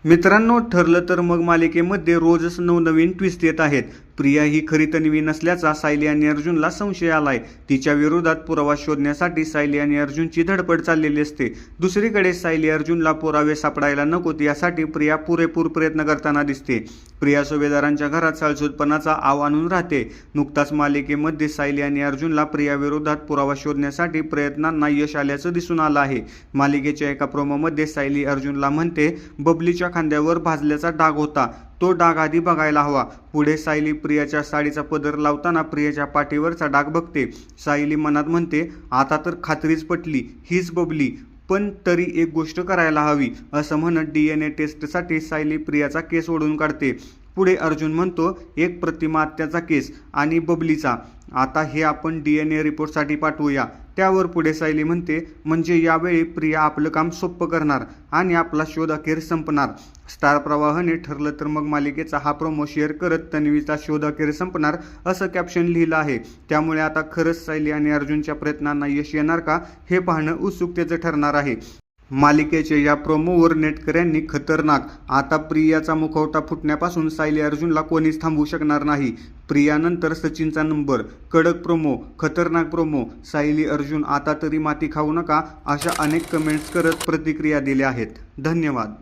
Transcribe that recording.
मित्रांनो, ठरलं तर मग मालिकेमध्ये रोजच नवनवीन ट्विस्ट येत आहेत. प्रिया ही खरी तन्वी नसल्याचा सायली आणि अर्जुनला संशय आलाय. तिच्या विरोधात पुरावा शोधण्यासाठी सायली आणि अर्जुनची धडपड चाललेली असते. दुसरीकडे सायली अर्जुनला पुरावे सापडायला नकोत यासाठी प्रिया पुरेपूर प्रयत्न करताना दिसते. प्रिया सुभेदारांच्या घरात सळसूदपणाचा आव आणून राहते. नुकताच मालिकेमध्ये सायली आणि अर्जुनला प्रिया विरोधात पुरावा शोधण्यासाठी प्रयत्नांना यश आल्याचं दिसून आलं आहे. मालिकेच्या एका प्रोमोमध्ये सायली अर्जुनला म्हणते, बबलीच्या खांद्यावर भाजल्याचा डाग होता, तो डाग आधी बघायला हवा. पुढे सायली प्रियाच्या साडीचा पदर लावताना प्रियाच्या पाठीवरचा डाग बघते. सायली मनात म्हणते, आता तर खात्रीच पटली, हीच बबली. पण तरी एक गोष्ट करायला हवी. असं म्हणत DNA टेस्टसाठी सायली प्रियाचा केस ओढून काढते. पुढे अर्जुन म्हणतो, एक प्रतिमा आत्याचा केस आणि बबलीचा. आता हे आपण DNA रिपोर्टसाठी पाठवूया. त्यावर पुढे सायली म्हणते, म्हणजे यावेळी प्रिया आपलं काम सोपं करणार आणि आपला शोध अखेर संपणार. स्टार प्रवाहने ठरलं तर मग मालिकेचा हा प्रोमो शेअर करत तन्वीचा शोध अखेर संपणार असं कॅप्शन लिहिलं आहे. त्यामुळे आता खरंच सायली आणि अर्जुनच्या प्रयत्नांना यश येणार का हे पाहणं उत्सुकतेचं ठरणार आहे. मालिकेच्या या प्रोमोवर नेटकऱ्यांनी खतरनाक, आता प्रियाचा मुखवटा फुटण्यापासून सायली अर्जुनला कोणीच थांबवू शकणार नाही. प्रियानंतर सचिनचा नंबर, कडक प्रोमो, खतरनाक प्रोमो, सायली अर्जुन आता तरी माती खाऊ नका, अशा अनेक कमेंट्स करत प्रतिक्रिया दिल्या आहेत. धन्यवाद.